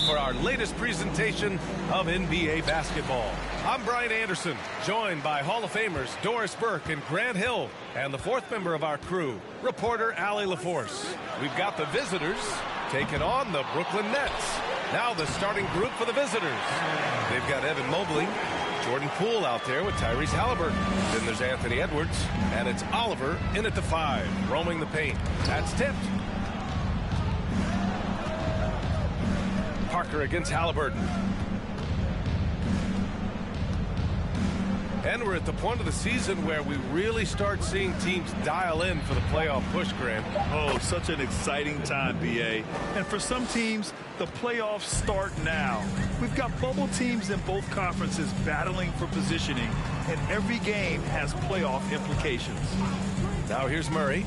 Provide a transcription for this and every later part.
for our latest presentation of NBA basketball. I'm Brian Anderson, joined by Hall of Famers Doris Burke and Grant Hill, and the fourth member of our crew, reporter Allie LaForce. We've got the visitors taking on the Brooklyn Nets. Now the starting group for the visitors. They've got Evan Mobley, Jordan Poole out there with Tyrese Halliburton. Then there's Anthony Edwards, and it's Oliver in at the 5, roaming the paint. That's tipped. Parker against Halliburton. And we're at the point of the season where we really start seeing teams dial in for the playoff push, Grant. Oh, such an exciting time, B.A. And for some teams, the playoffs start now. We've got bubble teams in both conferences battling for positioning, and every game has playoff implications. Now here's Murray.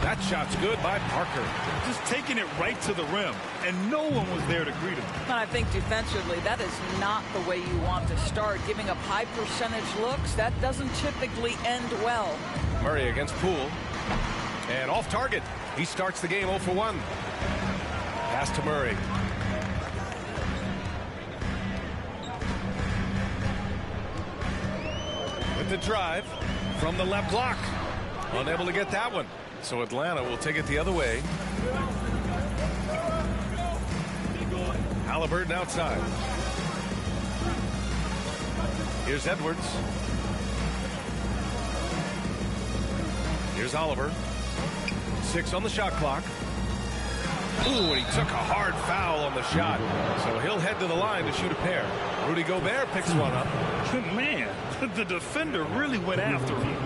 That shot's good by Parker. Just taking it right to the rim, and no one was there to greet him. And I think defensively, that is not the way you want to start. Giving up high percentage looks, that doesn't typically end well. Murray against Poole. And off target. He starts the game 0 for 1. Pass to Murray. With the drive from the left block. Unable to get that one. So Atlanta will take it the other way. Halliburton outside. Here's Edwards. Here's Oliver. 6 on the shot clock. Ooh, and he took a hard foul on the shot. So he'll head to the line to shoot a pair. Rudy Gobert picks one up. Man, the defender really went after him.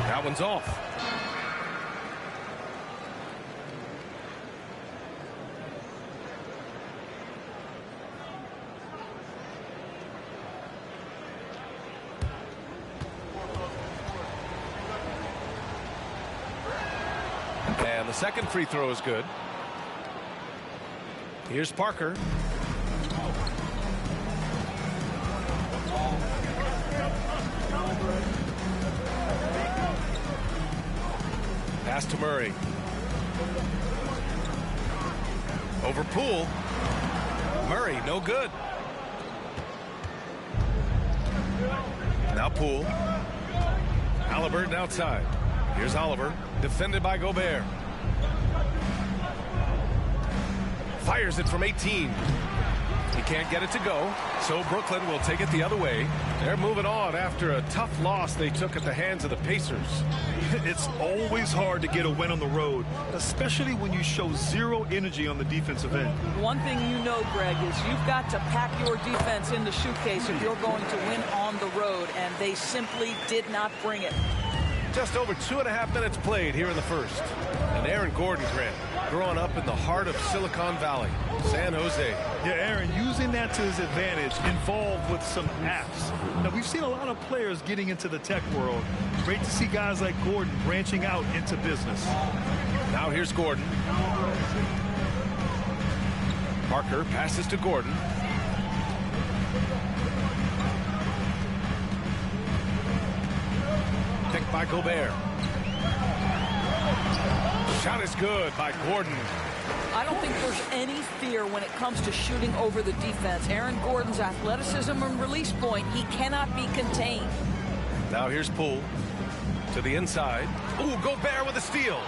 That one's off. And the second free throw is good. Here's Parker. Pass to Murray. Over Poole. Murray, no good. Now Poole. Halliburton outside. Here's Oliver, defended by Gobert. Fires it from 18. He can't get it to go, so Brooklyn will take it the other way. They're moving on after a tough loss they took at the hands of the Pacers. It's always hard to get a win on the road, especially when you show zero energy on the defensive end. One thing you know, Greg, is you've got to pack your defense in the suitcase if you're going to win on the road, and they simply did not bring it. Just over 2.5 minutes played here in the first. And Aaron Gordon, Grant, growing up in the heart of Silicon Valley, San Jose. Yeah, Aaron, using that to his advantage, involved with some apps. Now, we've seen a lot of players getting into the tech world. Great to see guys like Gordon branching out into business. Now here's Gordon. Parker passes to Gordon. Picked by Gobert. Shot is good by Gordon. I don't think there's any fear when it comes to shooting over the defense. Aaron Gordon's athleticism and release point, he cannot be contained. Now here's Poole to the inside. Ooh, Gobert with a steal.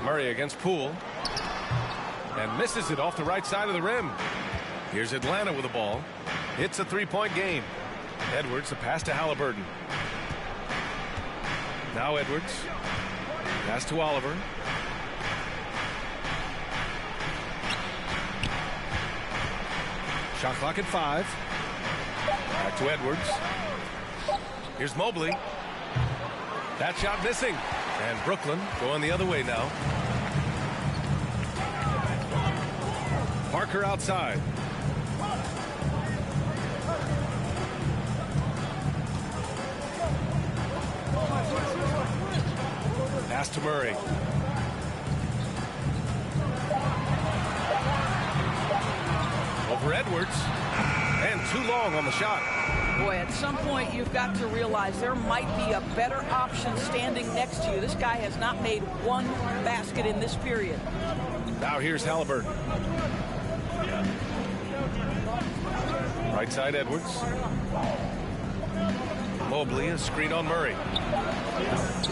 Murray against Poole. And misses it off the right side of the rim. Here's Atlanta with the ball. It's a three-point game. Edwards, a pass to Halliburton. Now Edwards. Pass to Oliver. Shot clock at 5. Back to Edwards. Here's Mobley. That shot missing. And Brooklyn going the other way now. Parker outside. Pass to Murray. Over Edwards. And too long on the shot. Boy, at some point you've got to realize there might be a better option standing next to you. This guy has not made one basket in this period. Now here's Halliburton. Right side Edwards. Mobley, a screen on Murray.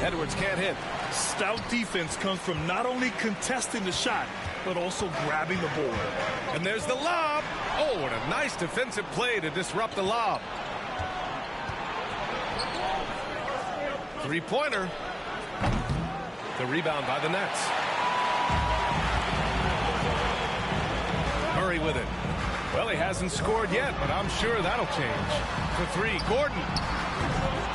Edwards can't hit. Stout defense comes from not only contesting the shot, but also grabbing the board. And there's the lob. Oh, what a nice defensive play to disrupt the lob. Three-pointer. The rebound by the Nets. Murray with it. Well, he hasn't scored yet, but I'm sure that'll change. For three, Gordon.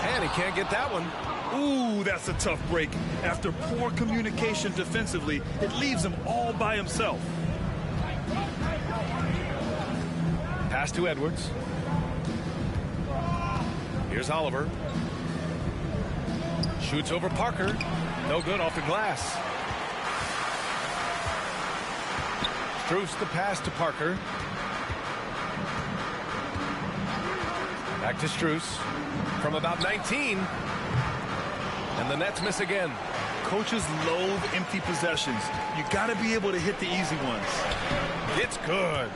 And he can't get that one. Ooh, that's a tough break. After poor communication defensively, it leaves him all by himself. Pass to Edwards. Here's Oliver. Shoots over Parker. No good off the glass. Strus the pass to Parker. Back to Strus from about 19. And the Nets miss again. Coaches loathe empty possessions. You got to be able to hit the easy ones. It's good.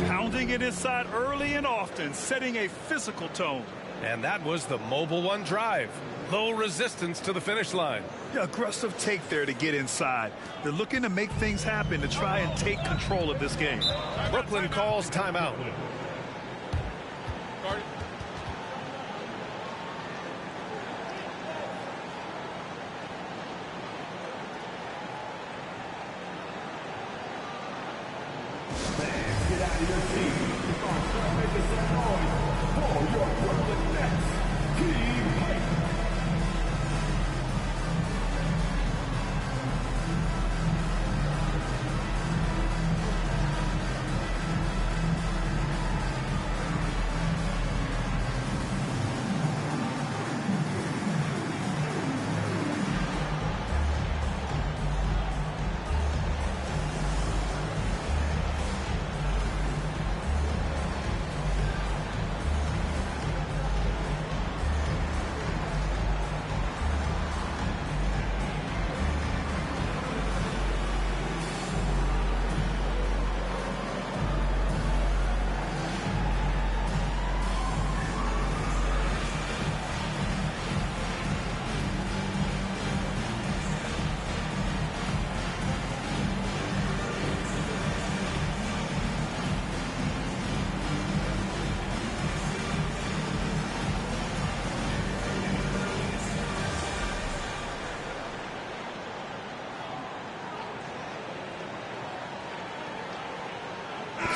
Pounding it inside early and often, setting a physical tone. And that was the mobile one drive. Low resistance to the finish line. Yeah, aggressive take there to get inside. They're looking to make things happen to try and take control of this game. Brooklyn calls timeout. Get out of your seat. You're going to start making some noise for your Brooklyn Nets. Keep fighting.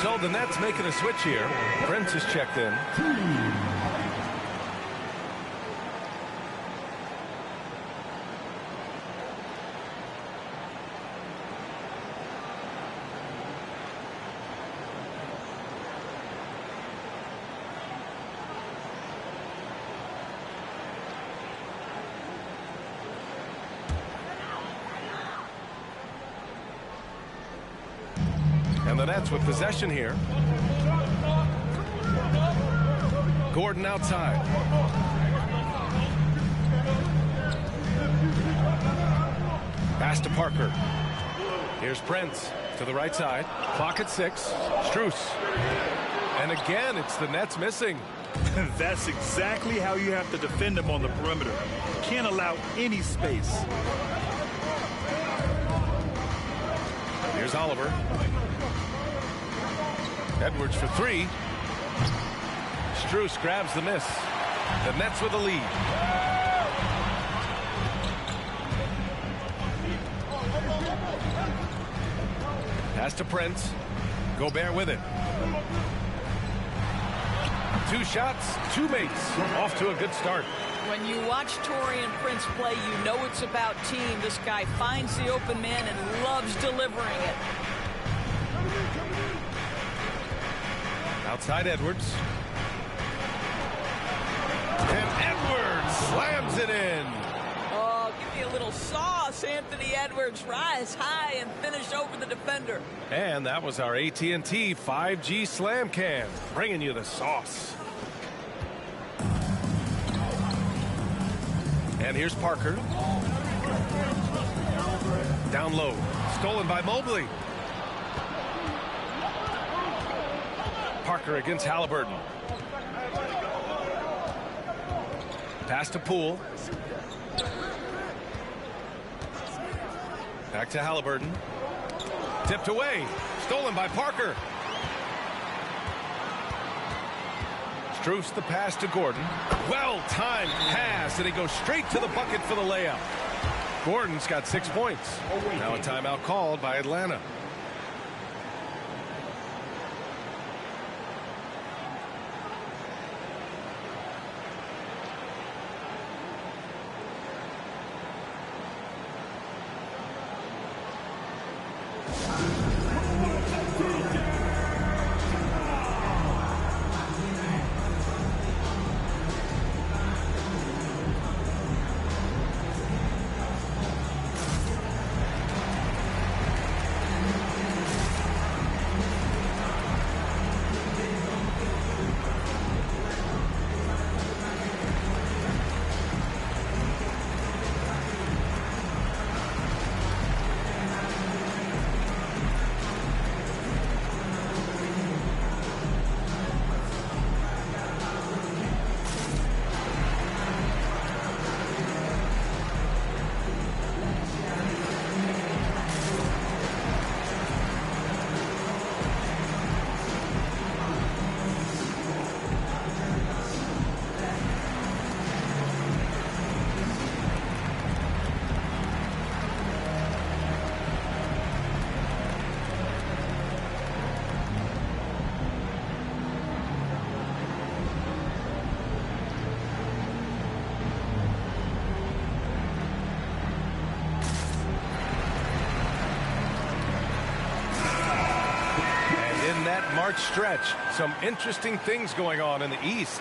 So the Nets making a switch here. Prince is checked in. And the Nets with possession here. Gordon outside. Pass to Parker. Here's Prince to the right side. Clock at 6. Strus. And again, it's the Nets missing. That's exactly how you have to defend them on the perimeter. Can't allow any space. Here's Oliver. Edwards for 3. Strus grabs the miss. The Nets with the lead. Pass to Prince. Gobert with it. 2 shots, 2 makes. Off to a good start. When you watch Taurean Prince play, you know it's about team. This guy finds the open man and loves delivering it. Outside Edwards. And Edwards slams it in. me a little sauce. Anthony Edwards rise high and finish over the defender. And that was our AT&T 5G Slam Cam, bringing you the sauce. And here's Parker. Down low. Stolen by Mobley. Parker against Halliburton. Pass to Poole. Back to Halliburton. Tipped away. Stolen by Parker. Struess the pass to Gordon. Well-timed pass, and he goes straight to the bucket for the layup. Gordon's got 6 points. Now a timeout called by Atlanta. March stretch, some interesting things going on in the East.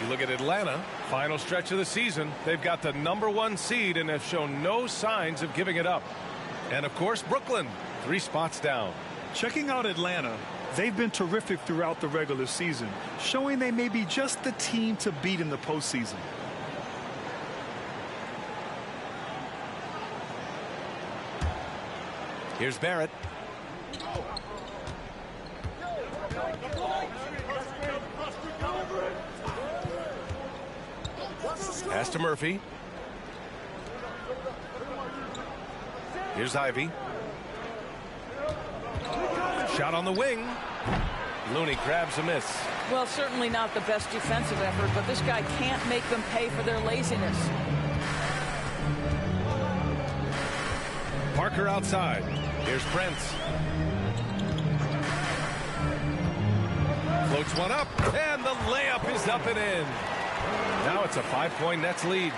You look at Atlanta, final stretch of the season. They've got the #1 seed and have shown no signs of giving it up. And of course, Brooklyn, 3 spots down. Checking out Atlanta, they've been terrific throughout the regular season, showing they may be just the team to beat in the postseason. Here's Barrett. Pass to Murphy. Here's Ivy. Shot on the wing. Looney grabs a miss. Well, certainly not the best defensive effort, but this guy can't make them pay for their laziness. Parker outside. Here's Prince. Floats one up, and the layup is up and in. Now it's a 5-point Nets lead.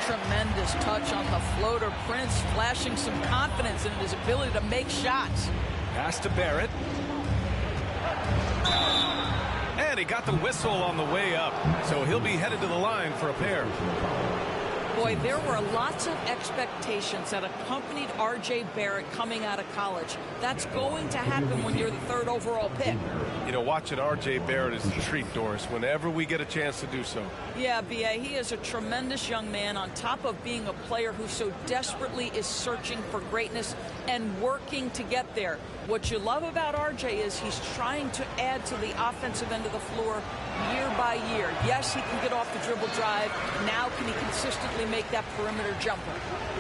Tremendous touch on the floater. Prince flashing some confidence in his ability to make shots. Pass to Barrett. And he got the whistle on the way up, so he'll be headed to the line for a pair. Boy, there were lots of expectations that accompanied R.J. Barrett coming out of college. That's going to happen when you're the 3rd overall pick. You know, watching R.J. Barrett is a treat, Doris, whenever we get a chance to do so. Yeah, B.A., he is a tremendous young man on top of being a player who so desperately is searching for greatness and working to get there. What you love about R.J. is he's trying to add to the offensive end of the floor year by year. Yes, he can get off the dribble drive. Now can he consistently make that perimeter jumper?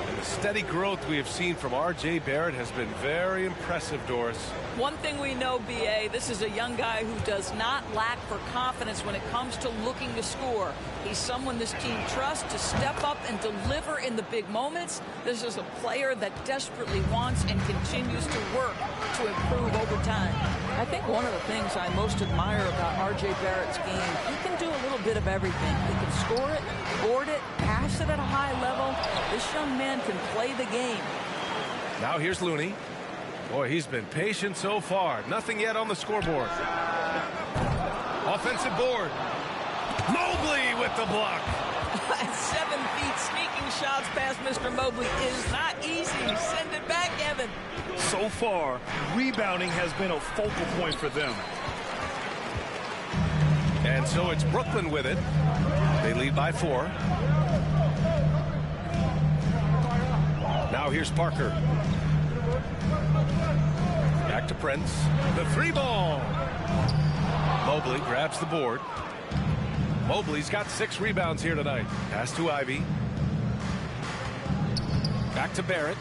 And the steady growth we have seen from R.J. Barrett has been very impressive, Doris. One thing we know, B.A., this is a young guy who does not lack for confidence when it comes to looking to score. He's someone this team trusts to step up and deliver in the big moments. This is a player that desperately wants and continues to work to improve over time. I think one of the things I most admire about R.J. Barrett's game, he can do a little bit of everything. He can score it, board it, pass it at a high level. This young man can play the game. Now here's Looney. Boy, he's been patient so far. Nothing yet on the scoreboard. Offensive board. Mobley with the block. At 7 feet, sneaking shots past Mr. Mobley is not easy. Send it back, Evan. So far, rebounding has been a focal point for them. And so it's Brooklyn with it. They lead by 4. Now here's Parker. Back to Prince. The 3-ball. Mobley grabs the board. Mobley's got 6 rebounds here tonight. Pass to Ivy. Back to Barrett.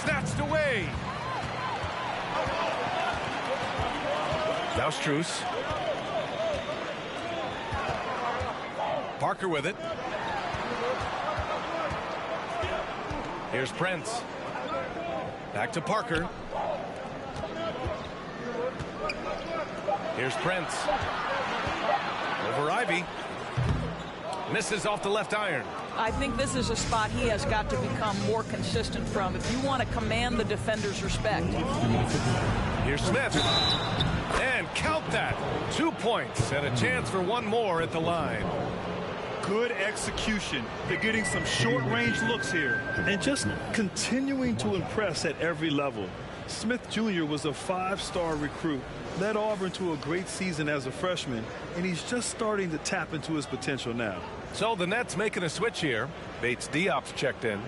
Snatched away. Now Strus. Parker with it. Here's Prince. Back to Parker. Here's Prince. Over Ivy. Misses off the left iron. I think this is a spot he has got to become more consistent from if you want to command the defender's respect. Here's Smith. And count that. 2 points and a chance for one more at the line. Good execution. They're getting some short-range looks here and just continuing to impress at every level. Smith Jr. was a 5-star recruit, led Auburn to a great season as a freshman, and he's just starting to tap into his potential now. So the Nets making a switch here. Bates Diop's checked in.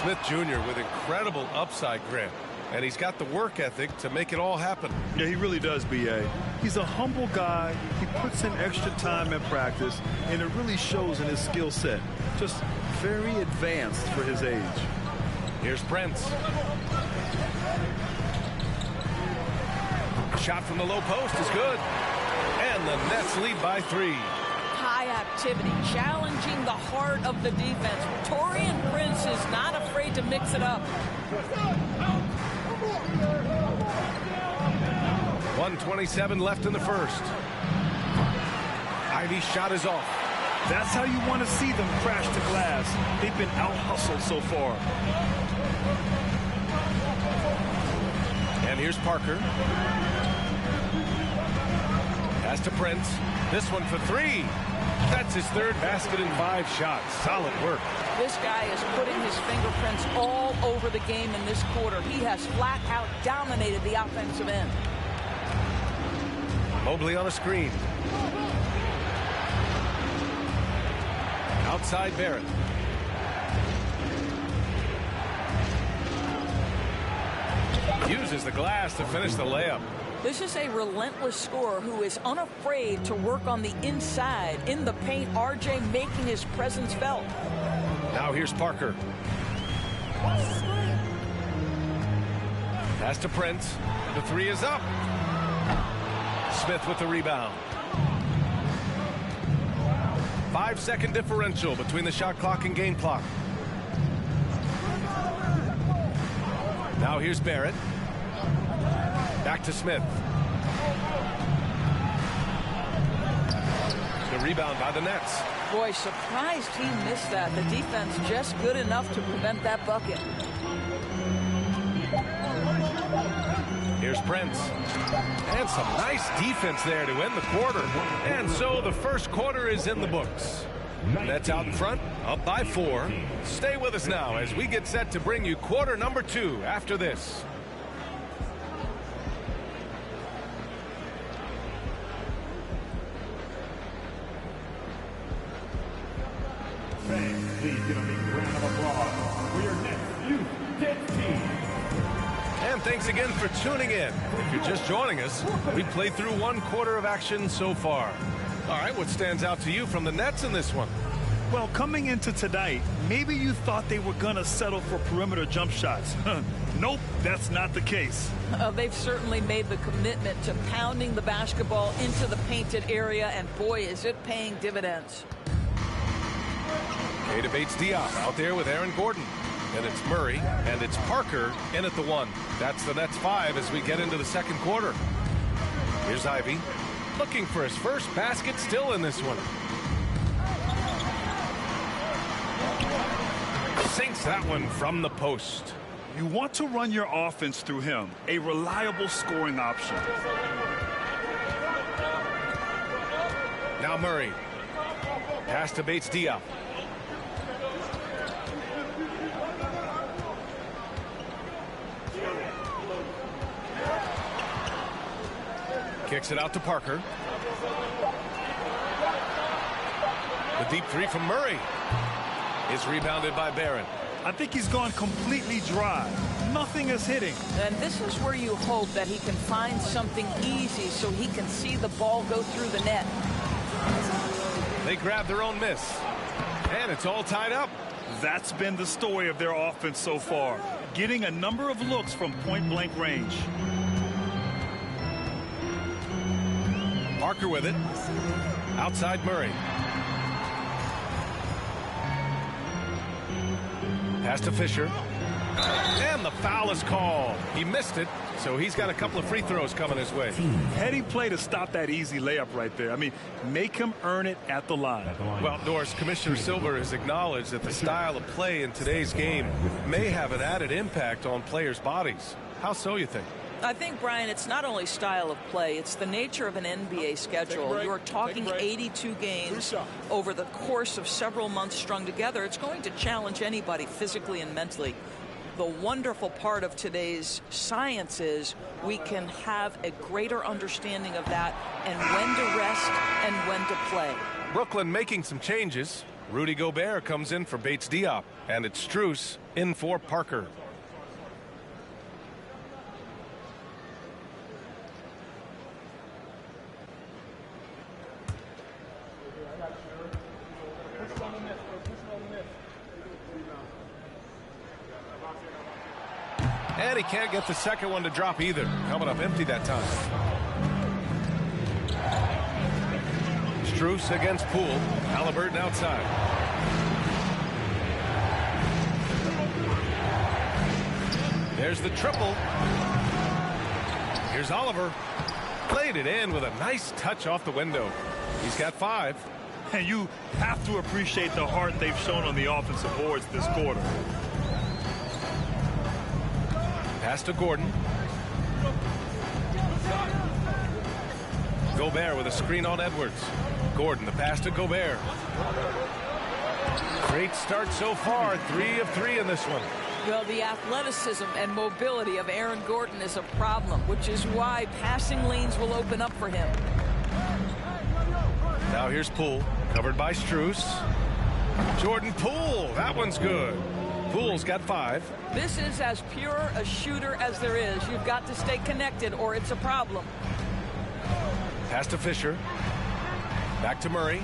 Smith Jr. with incredible upside, Grant. And he's got the work ethic to make it all happen. Yeah, he really does, B.A. He's a humble guy. He puts in extra time in practice, and it really shows in his skill set. Just very advanced for his age. Here's Prince. Shot from the low post is good. And the Nets lead by 3. High activity, challenging the heart of the defense. Taurean Prince is not afraid to mix it up. 1:27 left in the first. Ivy's shot is off. That's how you want to see them crash to glass. They've been out-hustled so far. And here's Parker. Pass to Prince. This one for 3. That's his 3rd basket in 5 shots. Solid work. This guy is putting his fingerprints all over the game in this quarter. He has flat out dominated the offensive end. Mobley on a screen. Outside Barrett. Uses the glass to finish the layup. This is a relentless scorer who is unafraid to work on the inside in the paint. RJ making his presence felt. Now here's Parker. Pass to Prince. The 3 is up. Smith with the rebound. 5-second differential between the shot clock and game clock. Now here's Barrett. Back to Smith. The rebound by the Nets. Boy, surprised he missed that. The defense just good enough to prevent that bucket. Here's Prince. And some nice defense there to end the quarter. And so the first quarter is in the books. Nets out in front, up by 4. Stay with us now as we get set to bring you quarter number 2 after this. Please give a big round of applause for your next youth Nets team. And thanks again for tuning in. If you're just joining us, we played through 1 quarter of action so far. All right, what stands out to you from the Nets in this one? Well, coming into tonight, maybe you thought they were going to settle for perimeter jump shots. Nope, that's not the case. They've certainly made the commitment to pounding the basketball into the painted area, and boy, is it paying dividends. Ada Bates Diop out there with Aaron Gordon. And it's Murray, and it's Parker in at the 1. That's the Nets 5 as we get into the second quarter. Here's Ivy, looking for his first basket still in this one. sinks that one from the post. You want to run your offense through him, a reliable scoring option. Now Murray. Pass to Bates Diop. Kicks it out to Parker. The deep three from Murray is rebounded by Barron. I think he's gone completely dry. Nothing is hitting. And this is where you hope that he can find something easy so he can see the ball go through the net. They grab their own miss. And it's all tied up. That's been the story of their offense so far. Getting a number of looks from point-blank range. Parker with it. Outside Murray. Pass to Fisher. And the foul is called. He missed it, so he's got a couple of free throws coming his way. Heady play to stop that easy layup right there. I mean, make him earn it at the line. Well, Doris, Commissioner Silver has acknowledged that the style of play in today's game may have an added impact on players' bodies. How so, you think? I think, Brian, it's not only style of play, it's the nature of an NBA schedule. You're talking 82 games over the course of several months strung together. It's going to challenge anybody physically and mentally. The wonderful part of today's science is we can have a greater understanding of that and when to rest and when to play. Brooklyn making some changes. Rudy Gobert comes in for Bates Diop, and it's Strus in for Parker. And he can't get the second one to drop either. Coming up empty that time. Strus against Poole. Halliburton outside. There's the triple. Here's Oliver. Played it in with a nice touch off the window. He's got 5. And you have to appreciate the heart they've shown on the offensive boards this quarter. Pass to Gordon. Gobert with a screen on Edwards. Gordon, the pass to Gobert. Great start so far. 3 of 3 in this one. Well, the athleticism and mobility of Aaron Gordon is a problem, which is why passing lanes will open up for him. Now here's Poole, covered by Strus. Jordan Poole, that one's good. Poole's got 5. This is as pure a shooter as there is. You've got to stay connected or it's a problem. Pass to Fisher. Back to Murray.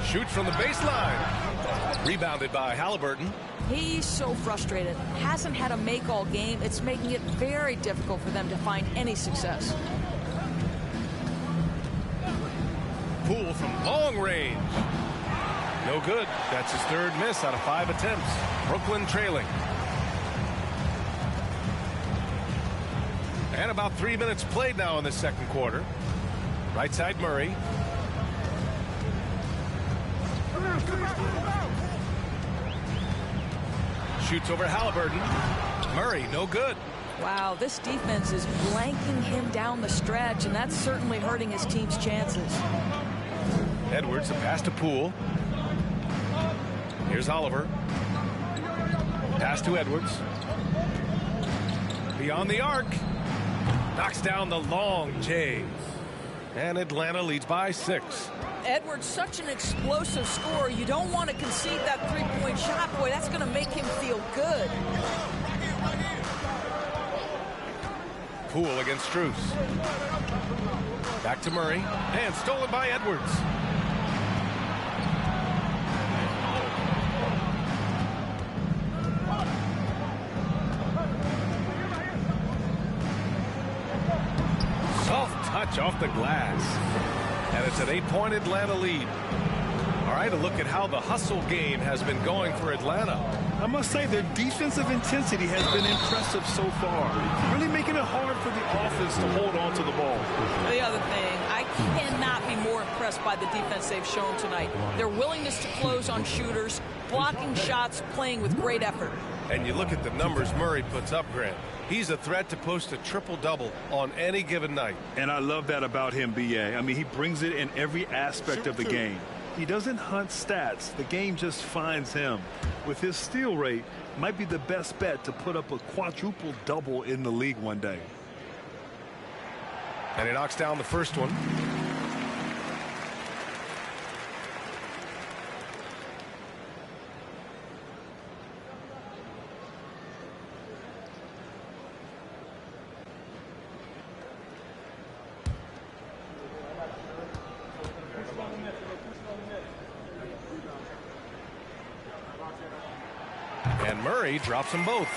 Shoots from the baseline. Rebounded by Halliburton. He's so frustrated. Hasn't had a make all game. It's making it very difficult for them to find any success. Poole from long range. No good. That's his 3rd miss out of 5 attempts. Brooklyn trailing. And about 3 minutes played now in the second quarter. Right side Murray. Shoots over Halliburton. Murray, no good. Wow, this defense is blanking him down the stretch, and that's certainly hurting his team's chances. Edwards, a pass to Poole. Here's Oliver. Pass to Edwards. Beyond the arc. Knocks down the long J. And Atlanta leads by 6. Edwards, such an explosive scorer. You don't want to concede that 3-point shot. Boy, that's going to make him feel good. Poole against Strus. Back to Murray. And stolen by Edwards. Soft touch off the glass. And it's an 8-point Atlanta lead. All right, a look at how the hustle game has been going for Atlanta. I must say their defensive intensity has been impressive so far. Really making it hard for the offense to hold on to the ball. The other thing, I cannot be more impressed by the defense they've shown tonight. Their willingness to close on shooters, blocking shots, playing with great effort. And you look at the numbers Murray puts up, Grant. He's a threat to post a triple-double on any given night. And I love that about him, B.A. I mean, he brings it in every aspect of the game. He doesn't hunt stats. The game just finds him. With his steal rate, might be the best bet to put up a quadruple double in the league one day. And he knocks down the first one. And Murray drops them both.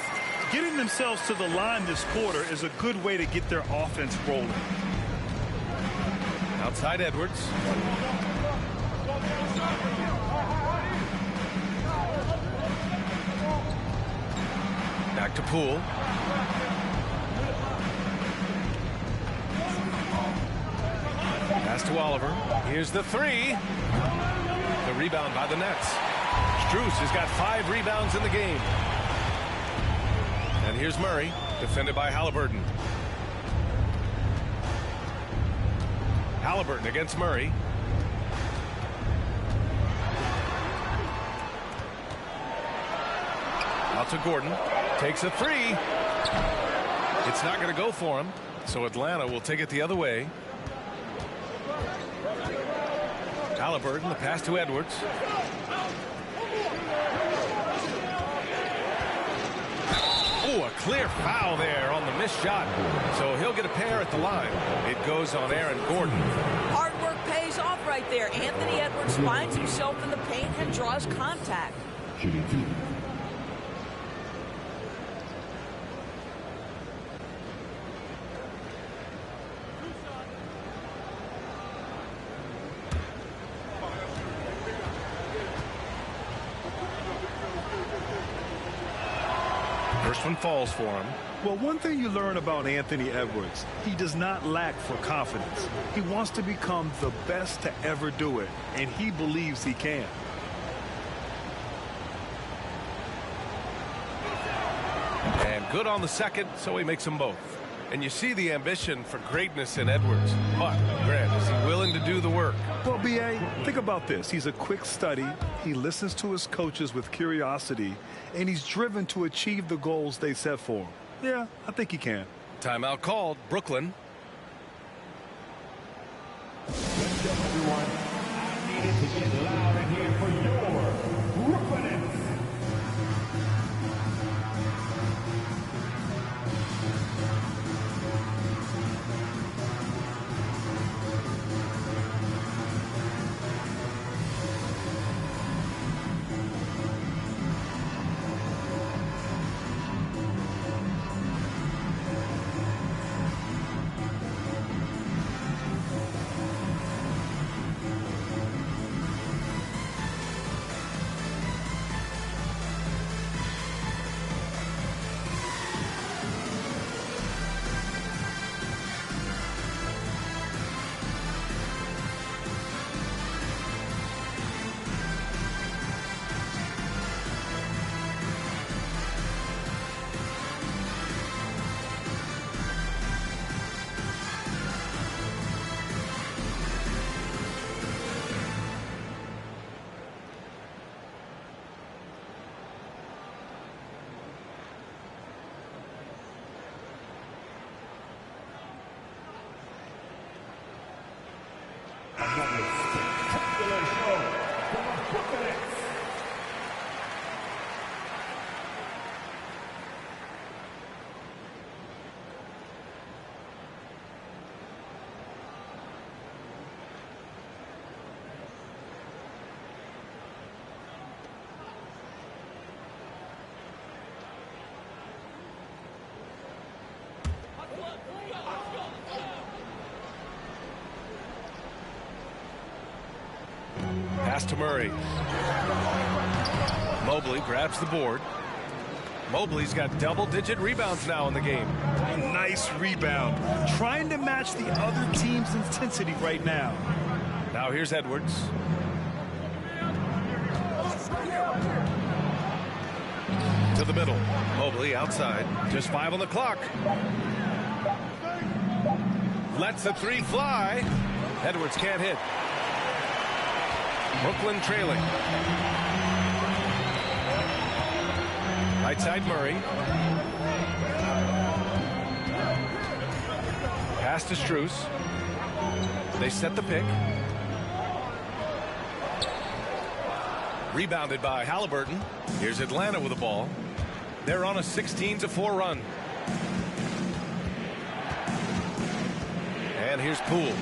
Getting themselves to the line this quarter is a good way to get their offense rolling. Outside Edwards. Back to Poole. Pass to Oliver. Here's the three. The rebound by the Nets. Strus has got 5 rebounds in the game. And here's Murray, defended by Halliburton. Halliburton against Murray. Out to Gordon. Takes a three. It's not going to go for him, so Atlanta will take it the other way. Halliburton, the pass to Edwards. Oh, a clear foul there on the missed shot. So he'll get a pair at the line. It goes on Aaron Gordon. Hard work pays off right there. Anthony Edwards finds himself in the paint and draws contact. First one falls for him. Well, one thing you learn about Anthony Edwards, he does not lack for confidence. He wants to become the best to ever do it, and he believes he can. And good on the second, so he makes them both. And you see the ambition for greatness in Edwards. But, Grant, is he willing to do the work? Well, B.A., think about this. He's a quick study. He listens to his coaches with curiosity, and he's driven to achieve the goals they set for him. Yeah, I think he can. Timeout called. Brooklyn. Everyone, I need it to get loud in here for your Brooklyn Nets. Another spectacular show from the Brooklyn Nets. Pass to Murray. Mobley grabs the board. Mobley's got double-digit rebounds now in the game. nice rebound. Trying to match the other team's intensity right now. Now here's Edwards. To the middle. Mobley outside. Just 5 on the clock. Lets the 3 fly. Edwards can't hit. Brooklyn trailing. Right side Murray. Pass to Strus. They set the pick. Rebounded by Halliburton. Here's Atlanta with the ball. They're on a 16-4 run. And here's Poole.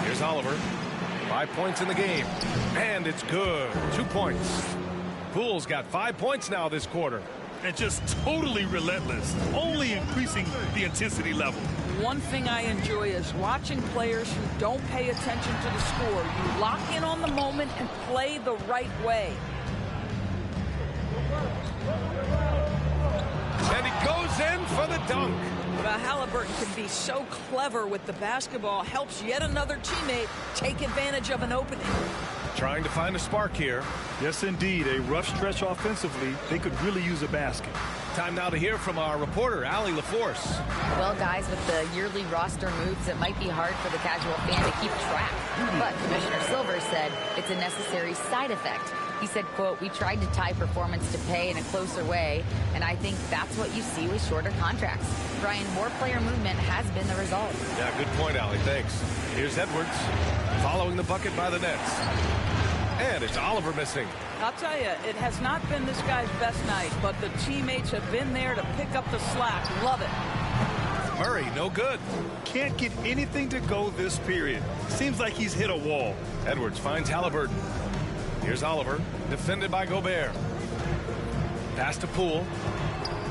Here's Oliver. 5 points in the game. And it's good. 2 points. Poole's got 5 points now this quarter. And just totally relentless, only increasing the intensity level. One thing I enjoy is watching players who don't pay attention to the score. You lock in on the moment and play the right way. And he goes in for the dunk. Well, Halliburton can be so clever with the basketball. Helps yet another teammate take advantage of an opening. Trying to find a spark here. Yes, indeed. A rough stretch offensively. They could really use a basket. Time now to hear from our reporter, Allie LaForce. Well, guys, with the yearly roster moves, it might be hard for the casual fan to keep track. But Commissioner Silver said it's a necessary side effect. He said, quote, "We tried to tie performance to pay in a closer way, and I think that's what you see with shorter contracts." Brian, more player movement has been the result. Yeah, good point, Allie. Thanks. Here's Edwards following the bucket by the Nets. And it's Oliver missing. I'll tell you, it has not been this guy's best night, but the teammates have been there to pick up the slack. Love it. Murray, no good. Can't get anything to go this period. Seems like he's hit a wall. Edwards finds Halliburton. Here's Oliver, defended by Gobert. Pass to Poole.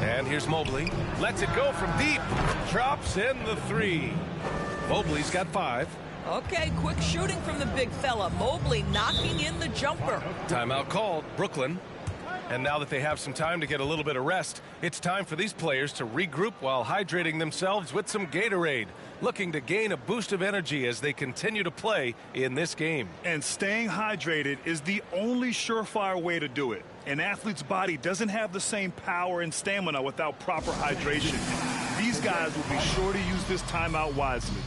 And here's Mobley. Lets it go from deep. Drops in the 3. Mobley's got 5. Okay, quick shooting from the big fella. Mobley knocking in the jumper. Timeout called, Brooklyn. And now that they have some time to get a little bit of rest, it's time for these players to regroup while hydrating themselves with some Gatorade, looking to gain a boost of energy as they continue to play in this game. And staying hydrated is the only surefire way to do it. An athlete's body doesn't have the same power and stamina without proper hydration. These guys will be sure to use this timeout wisely.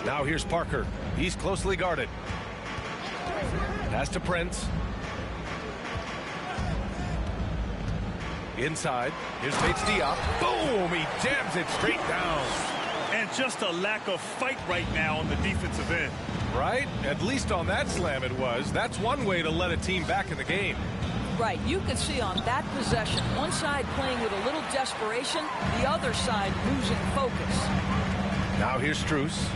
Now here's Parker. He's closely guarded. Pass to Prince. Inside. Here's Bates Diop. Boom! He jams it straight down. And just a lack of fight right now on the defensive end. Right? At least on that slam it was. That's one way to let a team back in the game. Right. You can see on that possession, one side playing with a little desperation, the other side losing focus. Now here's Strus.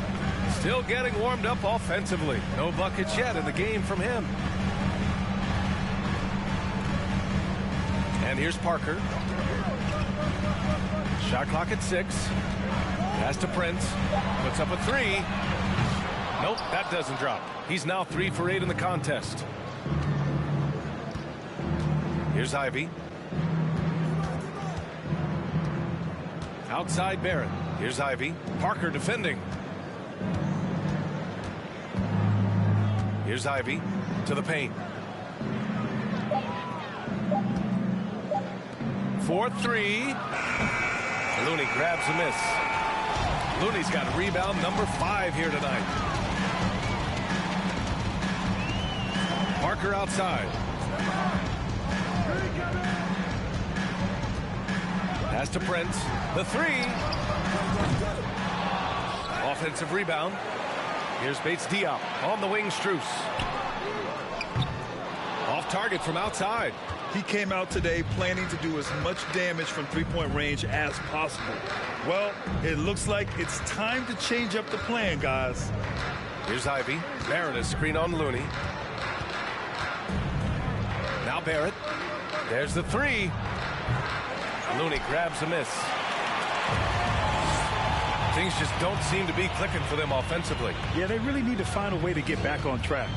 Still getting warmed up offensively. No buckets yet in the game from him. And here's Parker. Shot clock at 6. Pass to Prince. Puts up a 3. Nope, that doesn't drop. He's now 3 for 8 in the contest. Here's Ivy. Outside Barrett. Here's Ivy. Parker defending. Here's Ivy to the paint. 4-3. Looney grabs a miss. Looney's got rebound number 5 here tonight. Parker outside. Pass to Prince. The 3. Offensive rebound. Here's Bates Diop. On the wing, Strus. Off target from outside. He came out today planning to do as much damage from three-point range as possible. Well, it looks like it's time to change up the plan, guys. Here's Ivy. Barrett is screen on Looney. Now Barrett. There's the 3. Looney grabs a miss. Things just don't seem to be clicking for them offensively. Yeah, they really need to find a way to get back on track.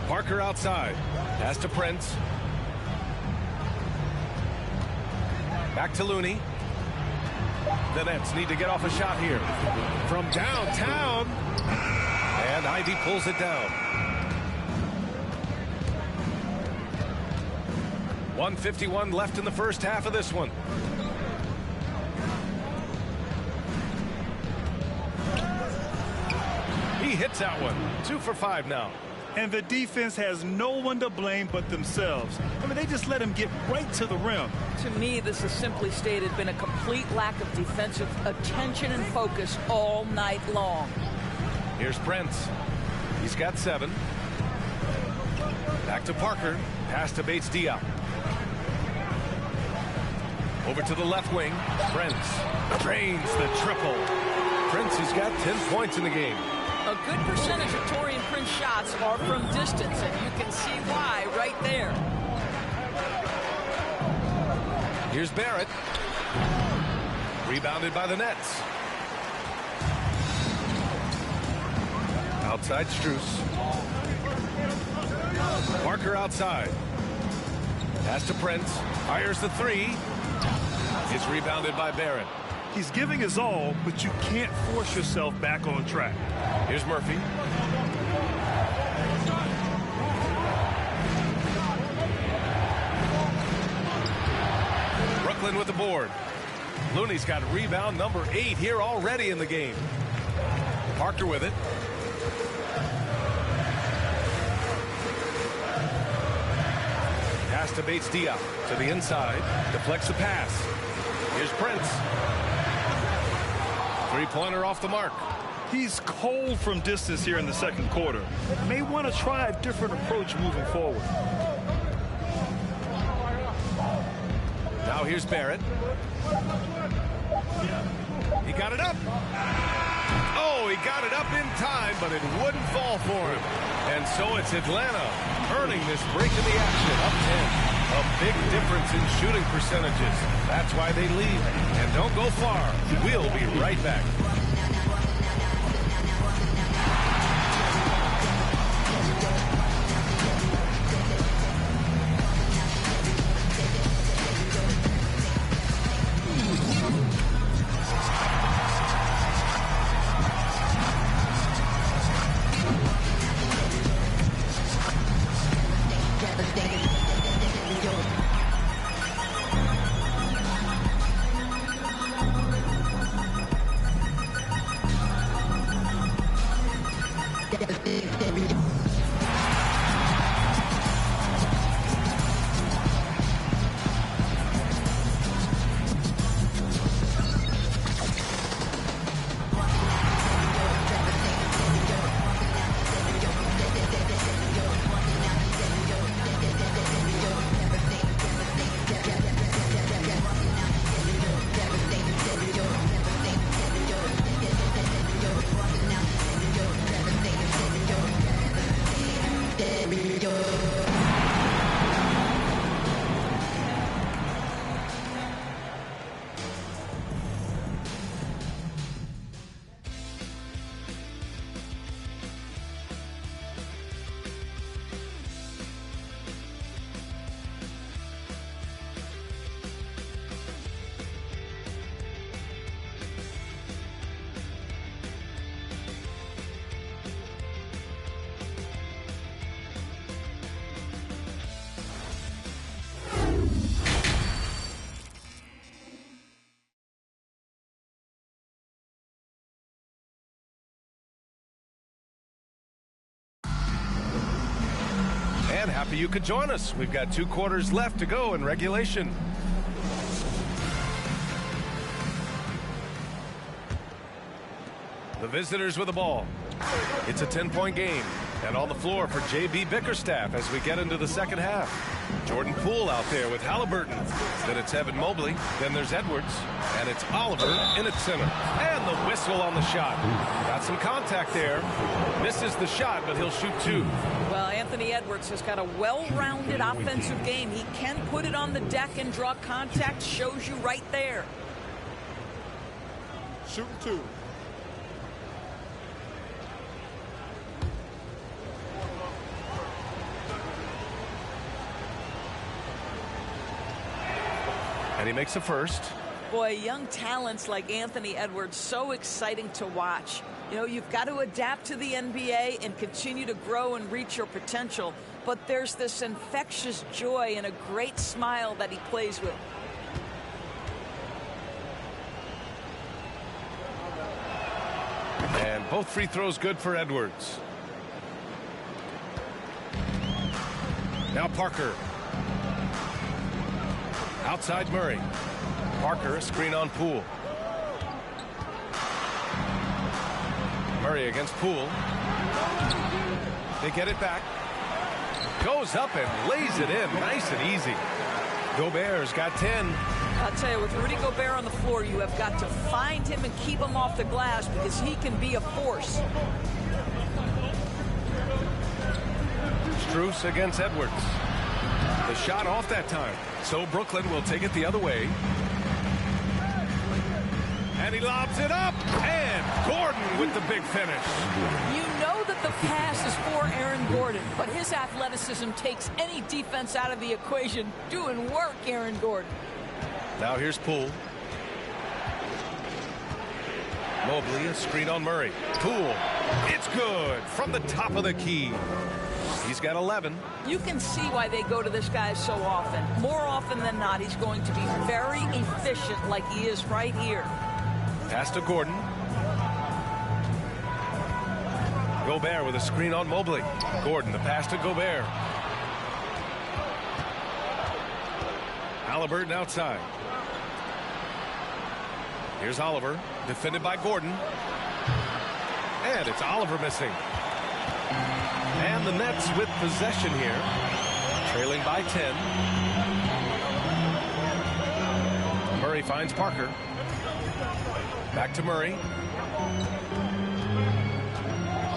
Parker outside. Pass to Prince. Back to Looney. The Nets need to get off a shot here. From downtown. And Ivy pulls it down. 1:51 left in the first half of this one. He hits that one. 2 for 5 now. And the defense has no one to blame but themselves. I mean, they just let him get right to the rim. To me, this has simply stated been a complete lack of defensive attention and focus all night long. Here's Prince. He's got 7. Back to Parker. Pass to Bates Diop. Over to the left wing. Prince drains the triple. Prince has got 10 points in the game. A good percentage of Taurean Prince shots are from distance, and you can see why right there. Here's Barrett. Rebounded by the Nets. Outside Strus. Parker outside. Pass to Prince. Fires the 3. It's rebounded by Barrett. He's giving his all, but you can't force yourself back on track. Here's Murphy. Brooklyn with the board. Looney's got rebound number 8 here already in the game. Parker with it. Pass to Bates Diop to the inside. Deflects the pass. Here's Prince. 3-pointer off the mark. He's cold from distance here in the second quarter. May want to try a different approach moving forward. Now here's Barrett. He got it up. Oh, he got it up in time, but it wouldn't fall for him. And so it's Atlanta earning this break in the action, up 10. A big difference in shooting percentages. That's why they lead. And don't go far. We'll be right back. and happy you could join us. We've got 2 quarters left to go in regulation. The visitors with the ball. It's a 10-point game. And on the floor for J.B. Bickerstaff as we get into the second half. Jordan Poole out there with Halliburton. Then it's Evan Mobley. Then there's Edwards. And it's Oliver in at center. And the whistle on the shot. Got some contact there. Misses the shot, but he'll shoot 2. Well, Anthony Edwards has got a well-rounded offensive game. He can put it on the deck and draw contact. Shows you right there. Shooting 2. And he makes a first. Boy, young talents like Anthony Edwards, so exciting to watch. You know, you've got to adapt to the NBA and continue to grow and reach your potential. But there's this infectious joy and a great smile that he plays with. And both free throws good for Edwards. Now Parker. Outside Murray. Parker, a screen on Poole. Murray against Poole. They get it back. Goes up and lays it in. Nice and easy. Gobert's got 10. I'll tell you, with Rudy Gobert on the floor, you have got to find him and keep him off the glass because he can be a force. Strus against Edwards. The shot off that time. So Brooklyn will take it the other way. And he lobs it up. And Gordon with the big finish. You know that the pass is for Aaron Gordon, but his athleticism takes any defense out of the equation. Doing work, Aaron Gordon. Now here's Poole. Mobley, a screen on Murray. Poole. It's good from the top of the key. He's got 11. You can see why they go to this guy so often. More often than not, he's going to be very efficient like he is right here. Pass to Gordon. Gobert with a screen on Mobley. Gordon, the pass to Gobert. Halliburton outside. Here's Oliver, defended by Gordon. And it's Oliver missing. And the Nets with possession here, trailing by 10. Murray finds Parker. Back to Murray.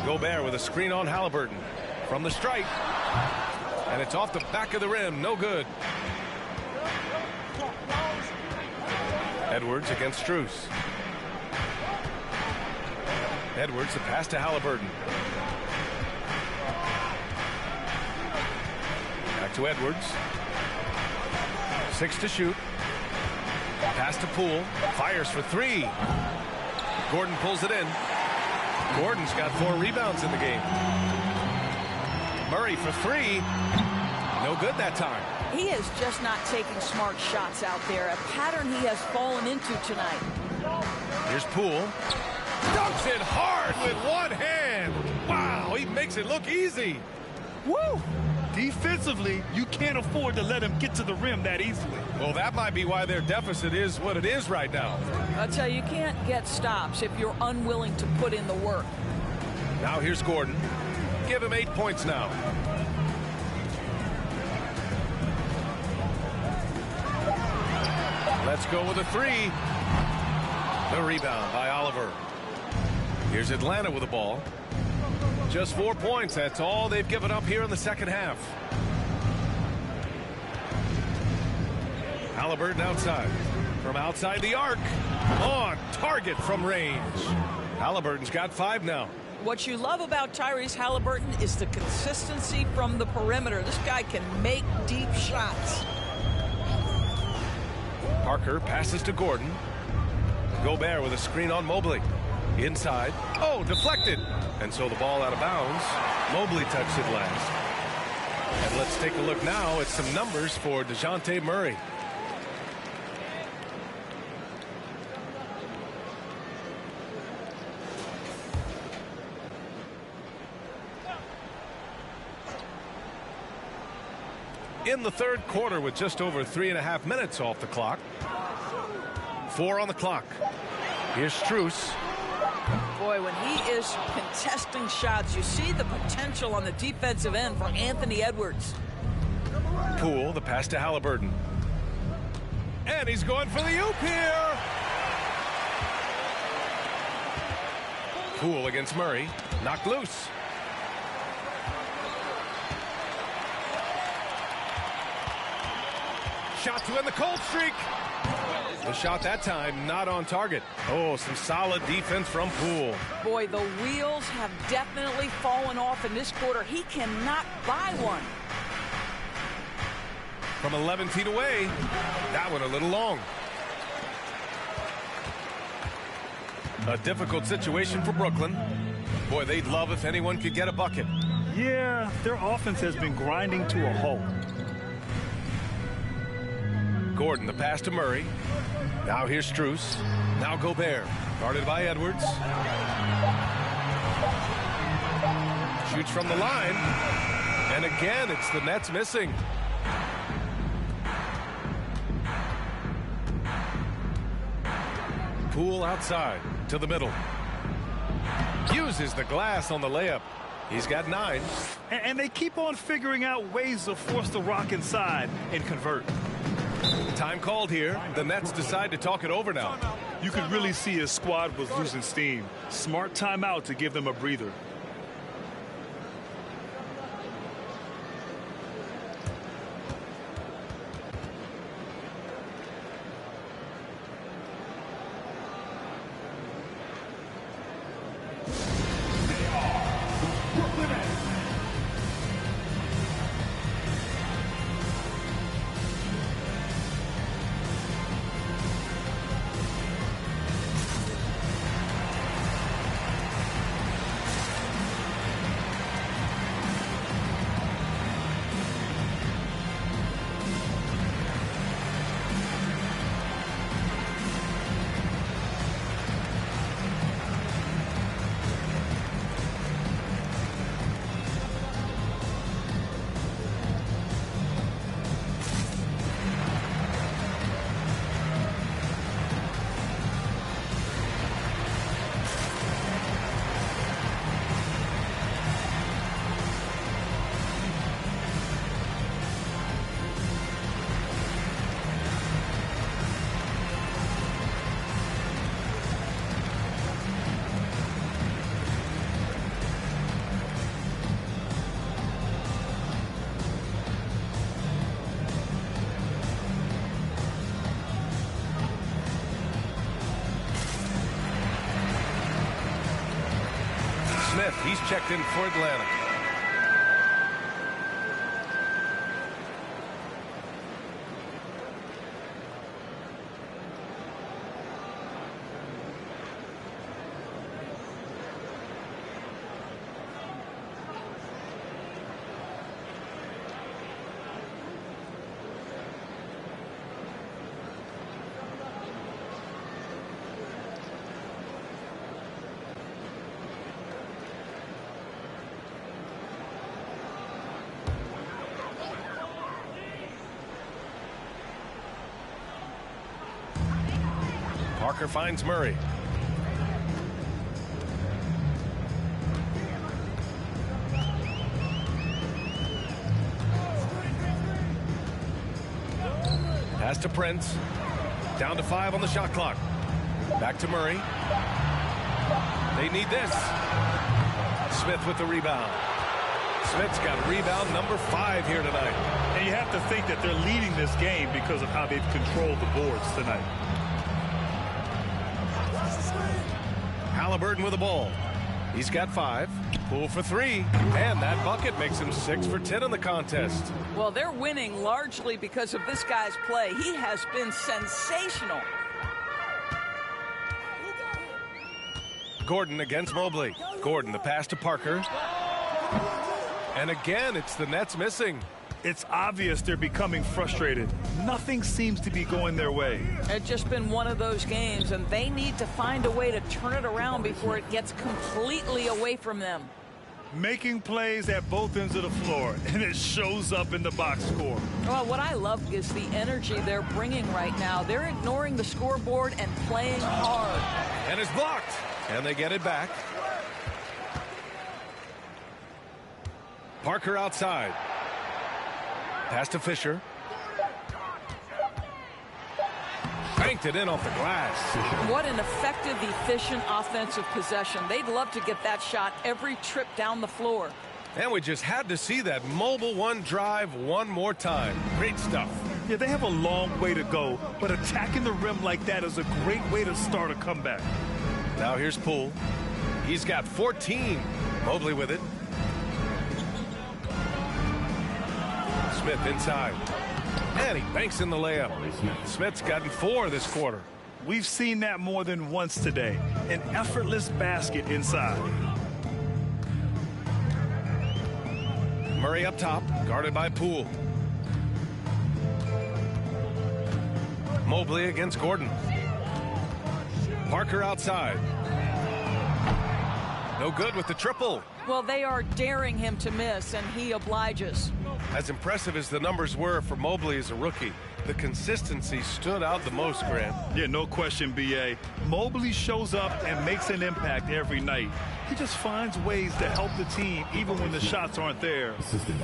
Gobert with a screen on Halliburton from the stripe. And it's off the back of the rim. No good. Edwards against Strus. Edwards, the pass to Halliburton. Back to Edwards. 6 to shoot. Pass to Poole. Fires for 3. Gordon pulls it in. Gordon's got 4 rebounds in the game. Murray for 3. No good that time. He is just not taking smart shots out there. A pattern he has fallen into tonight. Here's Poole. Dunks it hard with one hand. Wow, he makes it look easy. Woo! Defensively, you can't afford to let him get to the rim that easily. Well, that might be why their deficit is what it is right now. I'll tell you, you can't get stops if you're unwilling to put in the work. Now here's Gordon. Give him 8 points now. Let's go with a 3. The rebound by Oliver. Here's Atlanta with the ball. Just 4 points. That's all they've given up here in the second half. Halliburton outside. From outside the arc. On target from range. Halliburton's got 5 now. What you love about Tyrese Halliburton is the consistency from the perimeter. This guy can make deep shots. Parker passes to Gordon. Gobert with a screen on Mobley. Inside. Oh, deflected. And so the ball out of bounds. Mobley touched it last. And let's take a look now at some numbers for DeJounte Murray. in the third quarter with just over 3.5 minutes off the clock. 4 on the clock. Here's Strus. Boy, when he is contesting shots, you see the potential on the defensive end for Anthony Edwards. Poole, the pass to Halliburton. And he's going for the oop here. Poole against Murray. Knocked loose. Shot to end the cold streak. The shot that time not on target. Oh, some solid defense from Poole. Boy, the wheels have definitely fallen off in this quarter. He cannot buy one. From 11 feet away, that one a little long. A difficult situation for Brooklyn. Boy, they'd love if anyone could get a bucket. Yeah, their offense has been grinding to a halt. Gordon, the pass to Murray. Now here's Strus. Now Gobert. Guarded by Edwards. Shoots from the line. And again, it's the Nets missing. Poole outside to the middle. Uses the glass on the layup. He's got 9. And they keep on figuring out ways to force the rock inside and convert. Time called here. The Nets decide to talk it over now. You could really see his squad was losing steam. Smart timeout to give them a breather. Smith, he's checked in for Atlanta. Parker finds Murray. Pass to Prince. Down to 5 on the shot clock. Back to Murray. They need this. Smith with the rebound. Smith's got rebound number 5 here tonight. And you have to think that they're leading this game because of how they've controlled the boards tonight. Halliburton with the ball. He's got 5. Poole for 3. And that bucket makes him 6 for 10 in the contest. Well, they're winning largely because of this guy's play. He has been sensational. Gordon against Mobley. Gordon, the pass to Parker. And again, it's the Nets missing. It's obvious they're becoming frustrated. Nothing seems to be going their way. It's just been one of those games, and they need to find a way to turn it around before it gets completely away from them. Making plays at both ends of the floor, and it shows up in the box score. Well, what I love is the energy they're bringing right now. They're ignoring the scoreboard and playing hard. And it's blocked. And they get it back. Parker outside. Pass to Fisher. Banked it in off the glass. What an effective, efficient offensive possession. They'd love to get that shot every trip down the floor. And we just had to see that mobile one drive one more time. Great stuff. Yeah, they have a long way to go, but attacking the rim like that is a great way to start a comeback. Now here's Poole. He's got 14. Mobley with it. Smith inside. And he banks in the layup. Smith's gotten 4 this quarter. We've seen that more than once today. An effortless basket inside. Murray up top, guarded by Poole. Mobley against Gordon. Parker outside. No good with the triple. Well, they are daring him to miss, and he obliges. As impressive as the numbers were for Mobley as a rookie, the consistency stood out the most, Grant. Yeah, no question, B.A. Mobley shows up and makes an impact every night. He just finds ways to help the team even when the shots aren't there.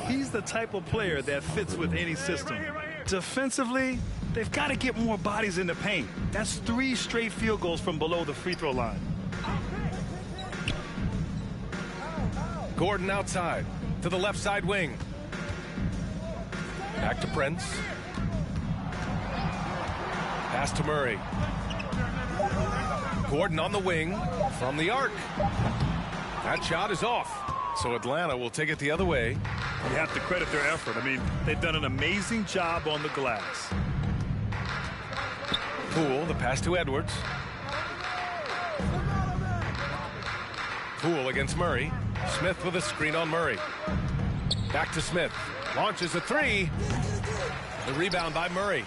He's the type of player that fits with any system. Defensively, they've got to get more bodies in the paint. That's 3 straight field goals from below the free throw line. Gordon outside to the left side wing. Back to Prince. Pass to Murray. Gordon on the wing from the arc. That shot is off. So Atlanta will take it the other way. You have to credit their effort. I mean, they've done an amazing job on the glass. Poole, the pass to Edwards. Poole against Murray. Smith with a screen on Murray. Back to Smith. Launches a 3. The rebound by Murray.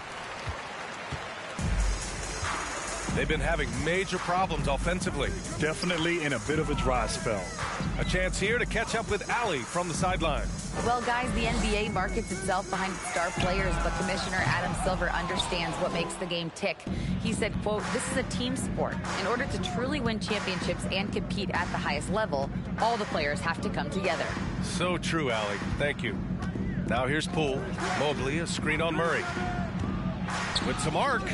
They've been having major problems offensively. Definitely in a bit of a dry spell. A chance here to catch up with Allie from the sideline. Well, guys, the NBA markets itself behind its star players, but Commissioner Adam Silver understands what makes the game tick. He said, quote, "This is a team sport. In order to truly win championships and compete at the highest level, all the players have to come together." So true, Allie. Thank you. Now here's Poole. Mobley, a screen on Murray. With some arc.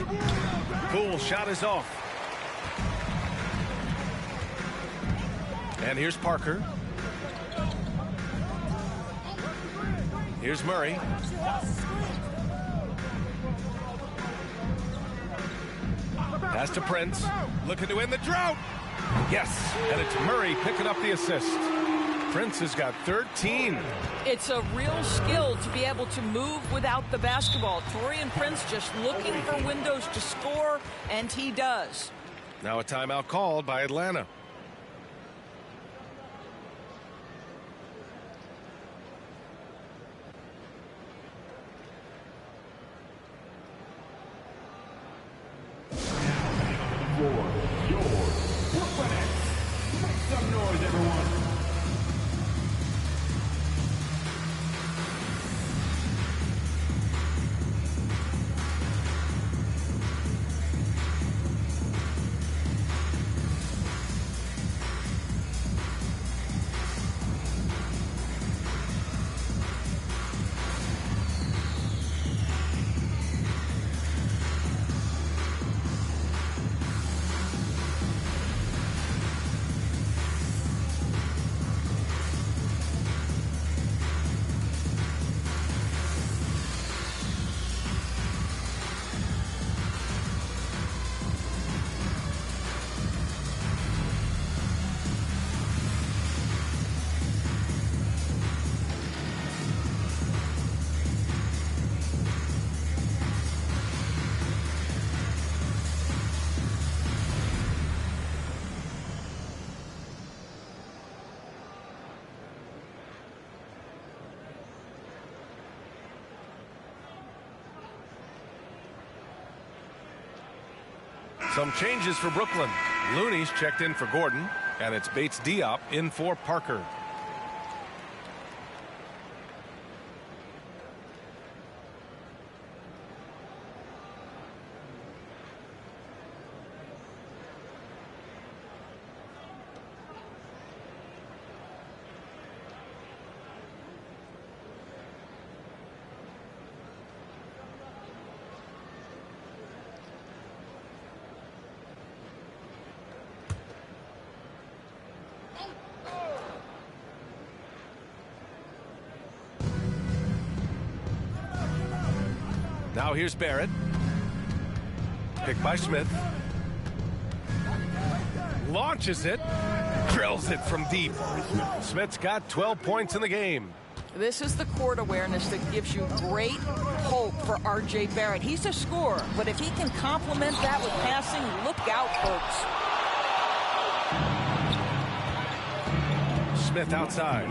Poole shot is off. And here's Parker. Here's Murray. Pass to Prince. Looking to end the drought. Yes, and it's Murray picking up the assist. Prince has got 13. It's a real skill to be able to move without the basketball. Taurean Prince just looking for windows to score, and he does. Now a timeout called by Atlanta. Yours, Brooklyn Nets. Make some noise, everyone. Some changes for Brooklyn. Looney's checked in for Gordon, and it's Bates Diop in for Parker. Now here's Barrett. Picked by Smith. Launches it. Drills it from deep. Smith's got 12 points in the game. This is the court awareness that gives you great hope for R.J. Barrett. He's a scorer, but if he can complement that with passing, look out, folks. Smith outside.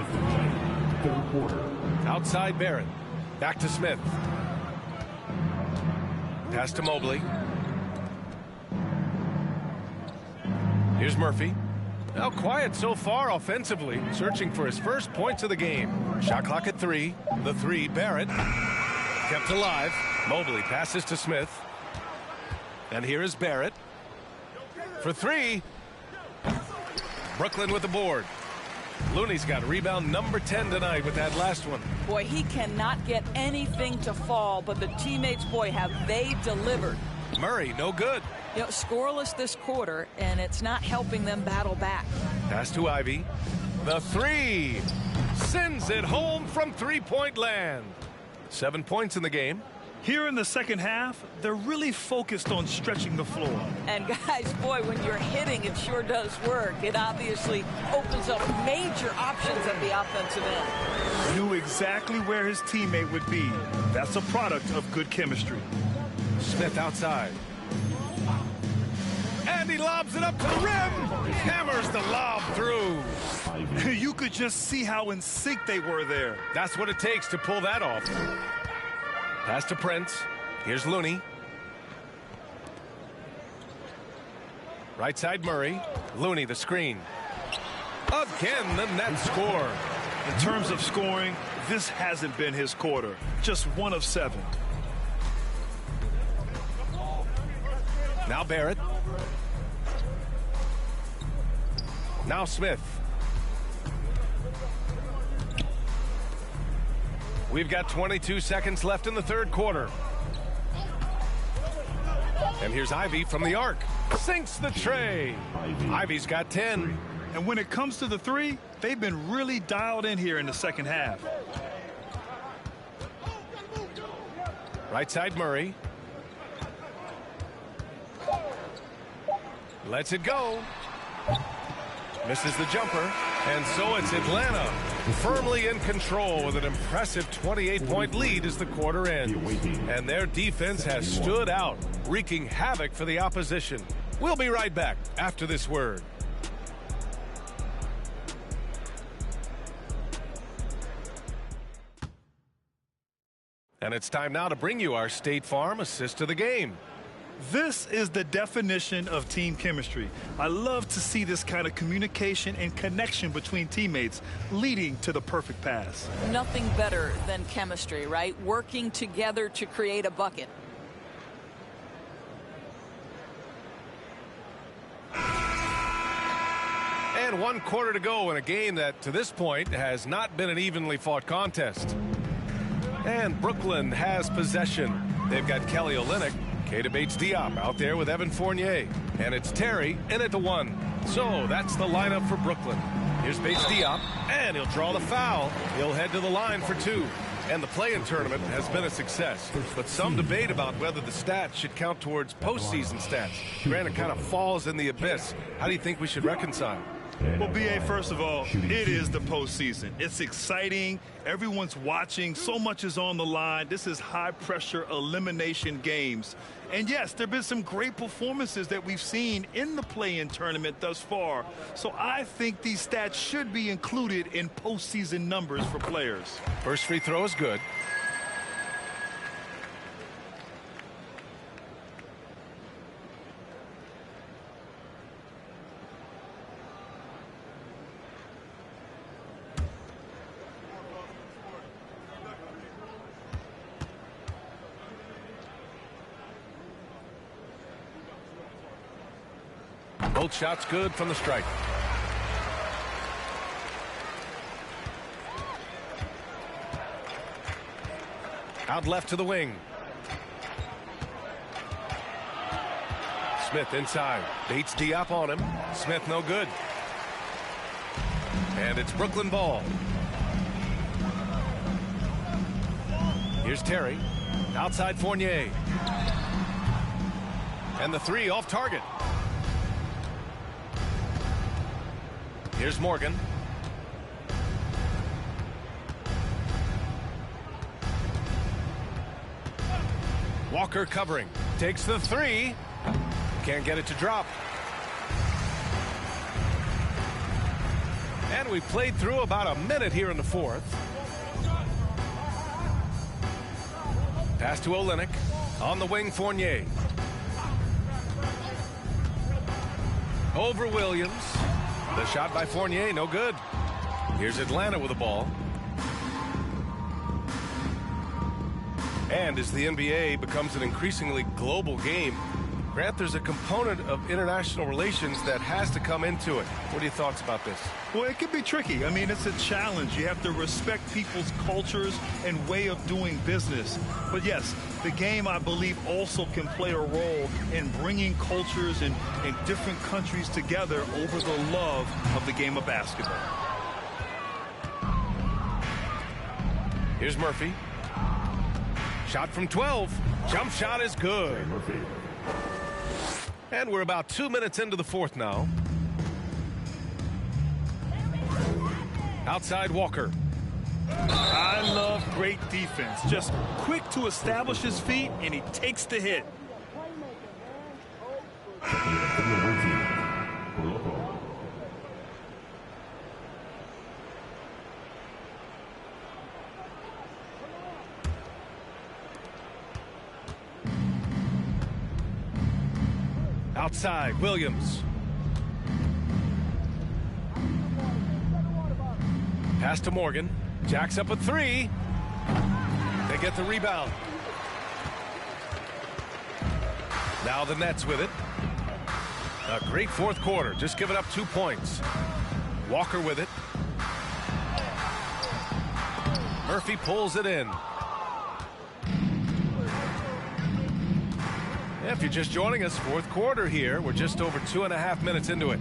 Outside Barrett. Back to Smith. Pass to Mobley. Here's Murphy. Now quiet so far offensively, searching for his first points of the game. Shot clock at 3. The 3, Barrett. Kept alive. Mobley passes to Smith. And here is Barrett. For 3. Brooklyn with the board. Looney's got rebound number 10 tonight with that last one. Boy, he cannot get anything to fall, but the teammates, boy, have they delivered. Murray, no good. You know, scoreless this quarter, and it's not helping them battle back. Pass to Ivy. The 3. Sends it home from three-point land. 7 points in the game. Here in the second half, they're really focused on stretching the floor. And guys, boy, when you're hitting, it sure does work. It obviously opens up major options at the offensive end. Knew exactly where his teammate would be. That's a product of good chemistry. Smith outside. And he lobs it up to the rim. Hammers the lob through. You could just see how in sync they were there. That's what it takes to pull that off. Pass to Prince. Here's Looney. Right side Murray. Looney the screen. Again the net score. In terms of scoring, this hasn't been his quarter. Just 1 of 7. Now Barrett. Now Smith. We've got 22 seconds left in the third quarter. And here's Ivy from the arc. Sinks the tray. Ivy's got 10. And when it comes to the 3, they've been really dialed in here in the second half. Right side Murray. Lets it go. Misses the jumper. And so it's Atlanta firmly in control with an impressive 28-point lead as the quarter ends. And their defense has stood out, wreaking havoc for the opposition. We'll be right back after this word. And it's time now to bring you our State Farm assist of the game. This is the definition of team chemistry. I love to see this kind of communication and connection between teammates leading to the perfect pass. Nothing better than chemistry, right? Working together to create a bucket. And 1 quarter to go in a game that to this point has not been an evenly fought contest. And Brooklyn has possession. They've got Kelly Olynyk. Keita Bates-Diop out there with Evan Fournier. And it's Terry in at the 1. So that's the lineup for Brooklyn. Here's Bates-Diop, and he'll draw the foul. He'll head to the line for 2. And the play-in tournament has been a success. But some debate about whether the stats should count towards postseason stats. Granted, kind of falls in the abyss. How do you think we should reconcile? Well, B.A., first of all, it is the postseason. It's exciting. Everyone's watching. So much is on the line. This is high-pressure elimination games. And, yes, there have been some great performances that we've seen in the play-in tournament thus far. So I think these stats should be included in postseason numbers for players. First free throw is good. Both shots good from the stripe. Out left to the wing. Smith inside. Bates-Diop on him. Smith no good. And it's Brooklyn ball. Here's Terry. Outside Fournier. And the three off target. Here's Morgan. Walker covering. Takes the three. Can't get it to drop. And we played through about a minute here in the fourth. Pass to Olynyk. On the wing, Fournier. Over Williams. The shot by Fournier, no good. Here's Atlanta with the ball. And as the NBA becomes an increasingly global game, Grant, there's a component of international relations that has to come into it. What are your thoughts about this? Well, it can be tricky. I mean, it's a challenge. You have to respect people's cultures and way of doing business. But yes, the game, I believe, also can play a role in bringing cultures in different countries together over the love of the game of basketball. Here's Murphy. Shot from 12. Jump shot is good. And we're about 2 minutes into the fourth now. Outside Walker. I love great defense. Just quick to establish his feet, and he takes the hit. Outside, Williams. Pass to Morgan. Jacks up a three. They get the rebound. Now the Nets with it. A great fourth quarter. Just giving up 2 points. Walker with it. Murphy pulls it in. If you're just joining us, fourth quarter here. We're just over 2.5 minutes into it.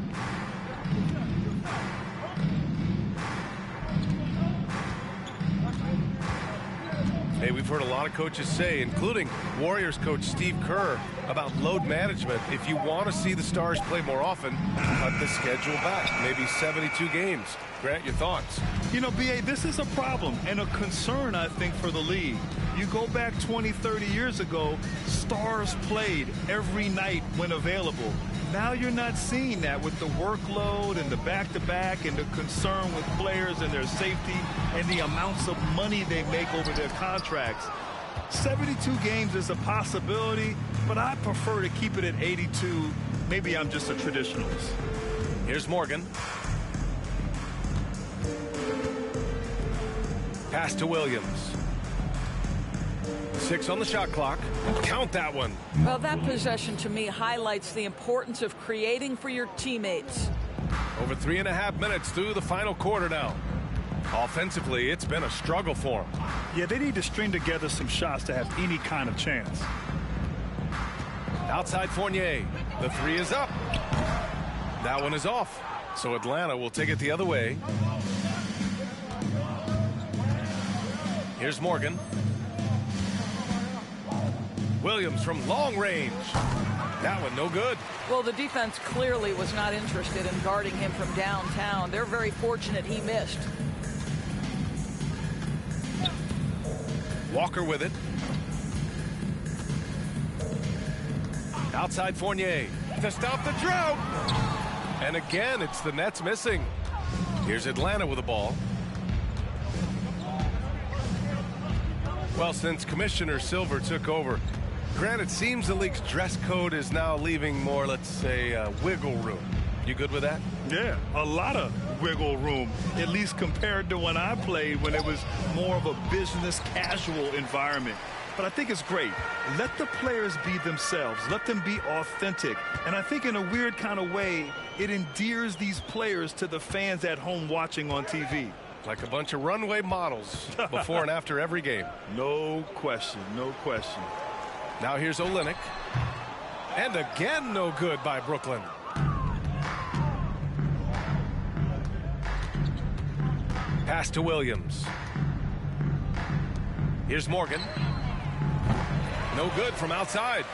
Hey, we've heard a lot of coaches say, including Warriors coach Steve Kerr, about load management. If you want to see the Stars play more often, cut the schedule back. Maybe 72 games. Grant, your thoughts? You know, B.A., this is a problem and a concern, I think, for the league. You go back 20, 30 years ago, Stars played every night when available. Now you're not seeing that with the workload and the back-to-back and the concern with players and their safety and the amounts of money they make over their contracts. 72 games is a possibility, but I prefer to keep it at 82. Maybe I'm just a traditionalist. Here's Morgan. Pass to Williams. 6 on the shot clock. Count that one. Well, that possession to me highlights the importance of creating for your teammates. Over 3.5 minutes through the final quarter now. Offensively, it's been a struggle for them. Yeah, they need to string together some shots to have any kind of chance. Outside Fournier. The three is up. That one is off. So Atlanta will take it the other way. Here's Morgan. Williams from long range. That one no good. Well, the defense clearly was not interested in guarding him from downtown. They're very fortunate he missed. Walker with it. Outside Fournier to stop the drought. And again, it's the Nets missing. Here's Atlanta with the ball. Well, since Commissioner Silver took over, Grant, it seems the league's dress code is now leaving more, let's say, wiggle room. You good with that? Yeah, a lot of wiggle room, at least compared to when I played, when it was more of a business casual environment. But I think it's great. Let the players be themselves. Let them be authentic. And I think in a weird kind of way, it endears these players to the fans at home watching on TV. Like a bunch of runway models before and after every game. No question, no question. Now here's Olynyk. And again, no good by Brooklyn. Pass to Williams. Here's Morgan. No good from outside.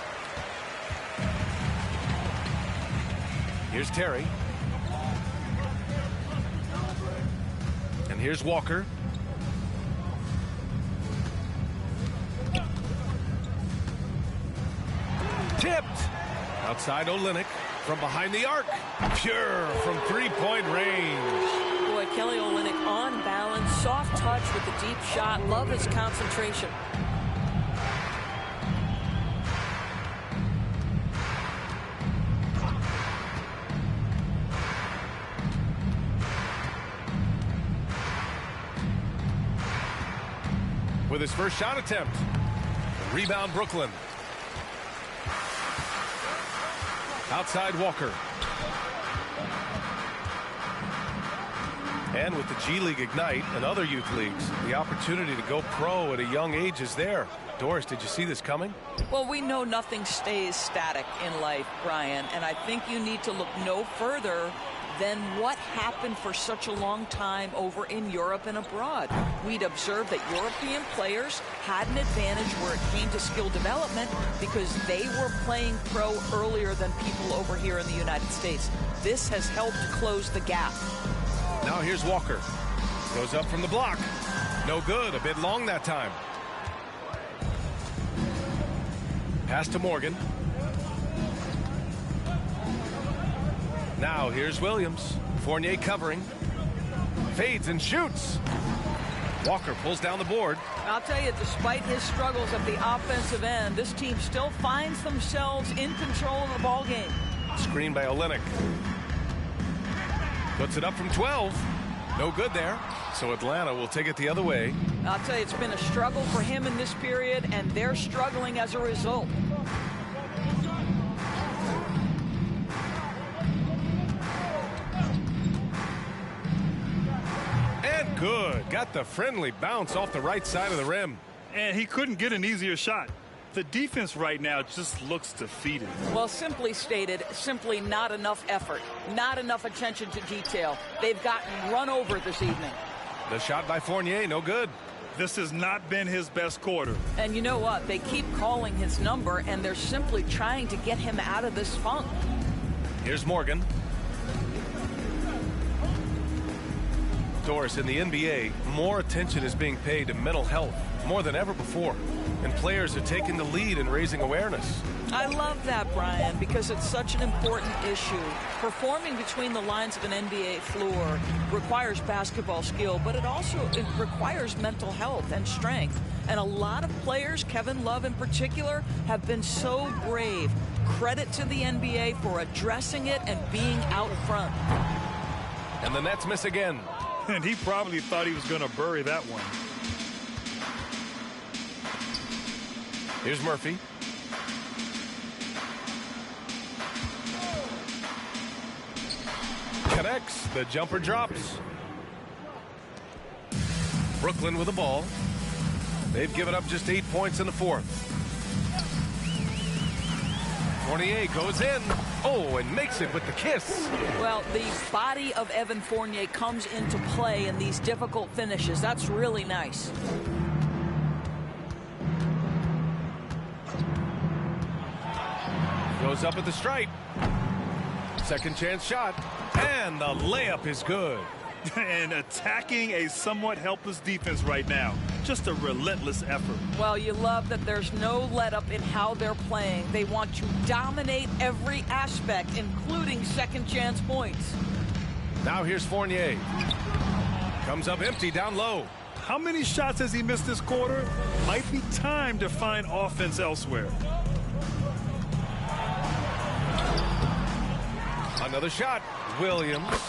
Here's Terry. And here's Walker. Tipped. Outside Olynyk from behind the arc. Pure from three-point range. Boy, Kelly Olynyk on balance, soft touch with the deep shot. Love his concentration. With his first shot attempt. Rebound Brooklyn. Outside Walker. And with the G League Ignite and other youth leagues, the opportunity to go pro at a young age is there. Doris, did you see this coming? Well, we know nothing stays static in life, Brian, and I think you need to look no further than what happened for such a long time over in Europe and abroad. We'd observed that European players had an advantage where it came to skill development because they were playing pro earlier than people over here in the United States. This has helped close the gap. Now here's Walker. Goes up from the block. No good. A bit long that time. Pass to Morgan. Now here's Williams. Fournier covering. Fades and shoots. Walker pulls down the board. I'll tell you, despite his struggles at the offensive end, this team still finds themselves in control of the ball game. Screen by Olynyk. Puts it up from 12. No good there. So Atlanta will take it the other way. I'll tell you, it's been a struggle for him in this period, and they're struggling as a result. And good. Got the friendly bounce off the right side of the rim. And he couldn't get an easier shot. The defense right now just looks defeated. Well, simply stated, simply not enough effort, not enough attention to detail. They've gotten run over this evening. The shot by Fournier, no good. This has not been his best quarter. And you know what? They keep calling his number, and they're simply trying to get him out of this funk. Here's Morgan. Doris, in the NBA, more attention is being paid to mental health more than ever before. And players are taking the lead in raising awareness. I love that, Brian, because it's such an important issue. Performing between the lines of an NBA floor requires basketball skill, but it requires mental health and strength. And a lot of players, Kevin Love in particular, have been so brave. Credit to the NBA for addressing it and being out front. And the Nets miss again. And he probably thought he was going to bury that one. Here's Murphy. Connects. The jumper drops. Brooklyn with the ball. They've given up just 8 points in the fourth. Fournier goes in. Oh, and makes it with the kiss. Well, the body of Evan Fournier comes into play in these difficult finishes. That's really nice. Goes up at the stripe. Second chance shot. And the layup is good. And attacking a somewhat helpless defense right now. Just a relentless effort. Well, you love that there's no let-up in how they're playing. They want to dominate every aspect, including second chance points. Now here's Fournier. Comes up empty down low. How many shots has he missed this quarter? Might be time to find offense elsewhere. Another shot. Williams.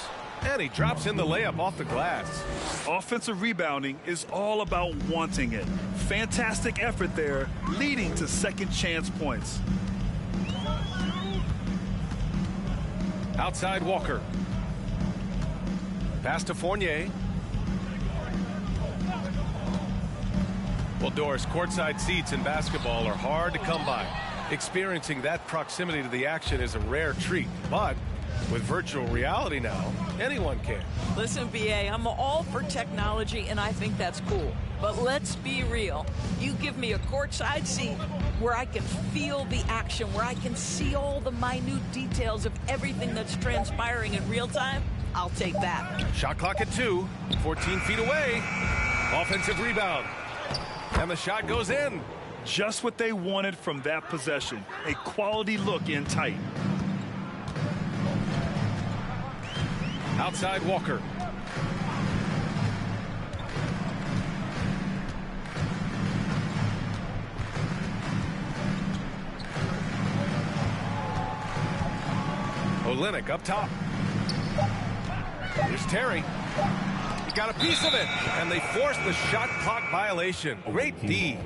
And he drops in the layup off the glass. Offensive rebounding is all about wanting it. Fantastic effort there, leading to second chance points. Outside Walker. Pass to Fournier. Well, Doris, courtside seats in basketball are hard to come by. Experiencing that proximity to the action is a rare treat, but With virtual reality now, anyone can. Listen, BA, I'm all for technology, and I think that's cool. But let's be real. You give me a courtside seat where I can feel the action, where I can see all the minute details of everything that's transpiring in real time, I'll take that. Shot clock at 2, 14 feet away. Offensive rebound. And the shot goes in. Just what they wanted from that possession. A quality look in tight. Outside Walker. Olynyk up top. Here's Terry. He got a piece of it, and they forced the shot clock violation. Great D.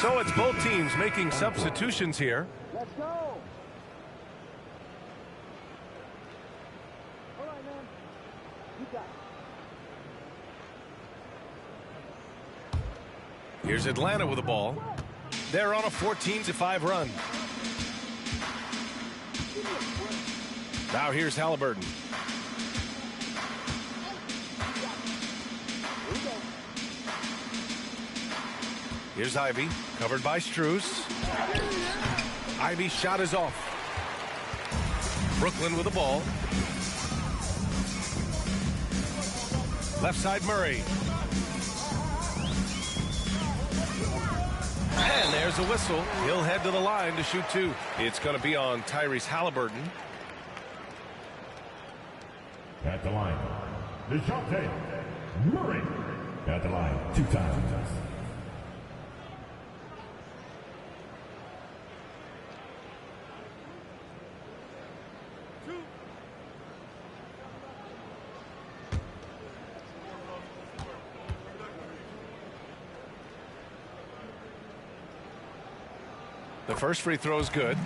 So it's both teams making substitutions here. Let's go. All right, man. You got it. Here's Atlanta with the ball. They're on a 14-5 run. Now here's Halliburton. Here's Ivy, covered by Strus. Ivy's shot is off. Brooklyn with the ball. Left side Murray. And there's a whistle. He'll head to the line to shoot 2. It's going to be on Tyrese Halliburton. At the line, DeJounte Murray. At the line, 2 times. The first free throw is good.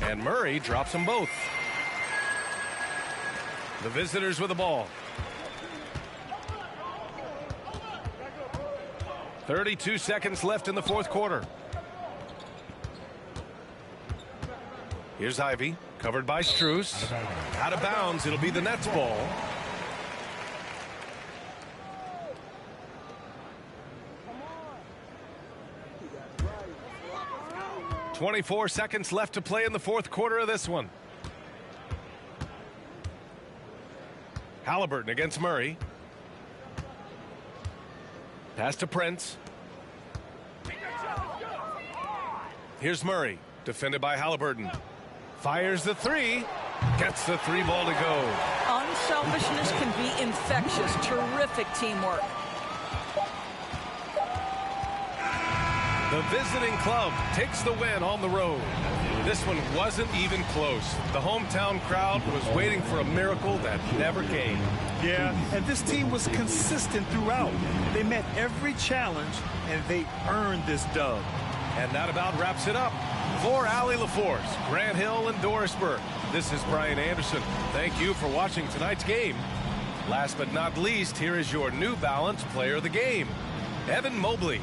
And Murray drops them both. The visitors with the ball. 32 seconds left in the fourth quarter. Here's Ivy, covered by Strus. Out of bounds, it'll be the Nets ball. – 24 seconds left to play in the fourth quarter of this one. Halliburton against Murray. Pass to Prince. Here's Murray, defended by Halliburton. Fires the 3. Gets the 3 ball to go. Unselfishness can be infectious. Terrific teamwork. The visiting club takes the win on the road. This one wasn't even close. The hometown crowd was waiting for a miracle that never came. Yeah, and this team was consistent throughout. They met every challenge, and they earned this dub. And that about wraps it up. For Allie LaForce, Grant Hill, and Doris Burke, this is Brian Anderson. Thank you for watching tonight's game. Last but not least, here is your New Balance Player of the Game, Evan Mobley.